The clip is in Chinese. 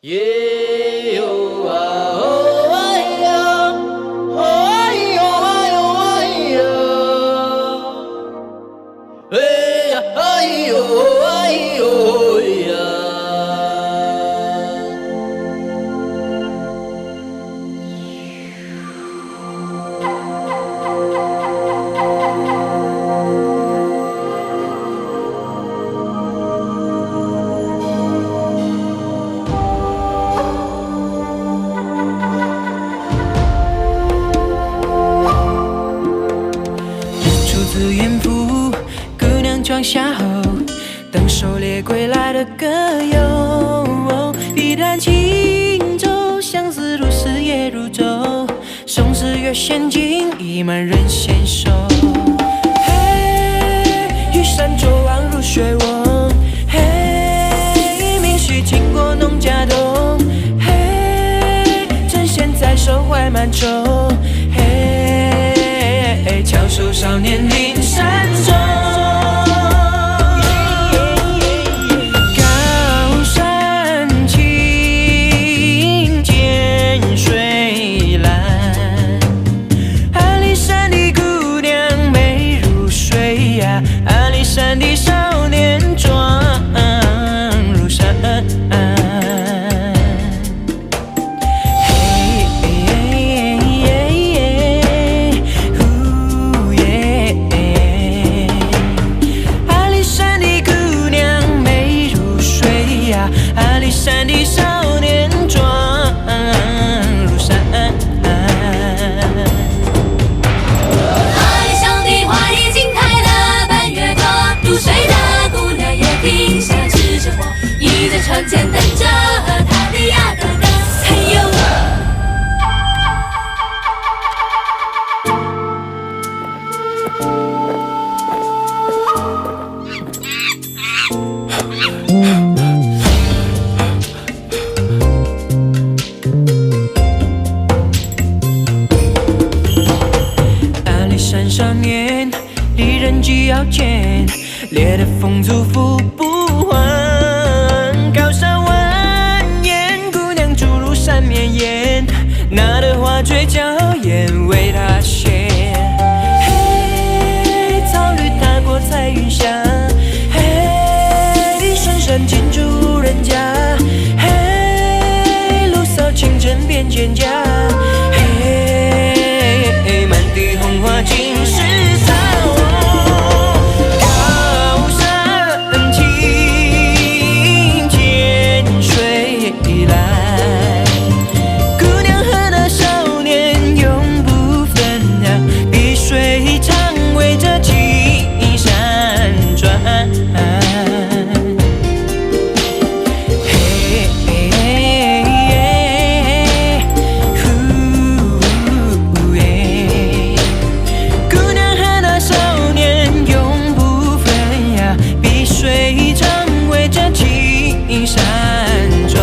耶哟啊哦哎呀，哦哎哟哎哟哎呀，哎呀哎哟哎哟呀。出自远赴，姑娘装夏后，等狩猎归来的歌友。笔弹轻舟，相思如丝也如舟，松枝越陷阱，已满人纤手。嘿，玉山卓望入雪瓮，嘿，明夕经过农家洞，嘿，针线在手怀满舟，嘿，翘首少年临山中。高山青，涧水蓝，阿里山的姑娘美如水呀，阿里山的少年壮如山。阿里山的少年壮如山，阿里山的花已经开了半月多，入睡的姑娘也停下吃着火，倚在窗前等着她的呀哥哥。嘿呦！山上面，离人既要见，烈的风阻拂不还。高山蜿蜒，姑娘注入山绵延，那的花嘴娇艳为她献。嘿，草绿踏过彩云霞，嘿，深山进驻人家，嘿，路扫清晨变蒹葭。满地红花尽是草，高山青，涧水蓝，姑娘和那少年永不分呀，碧水长围着青山转。水长围着青山转。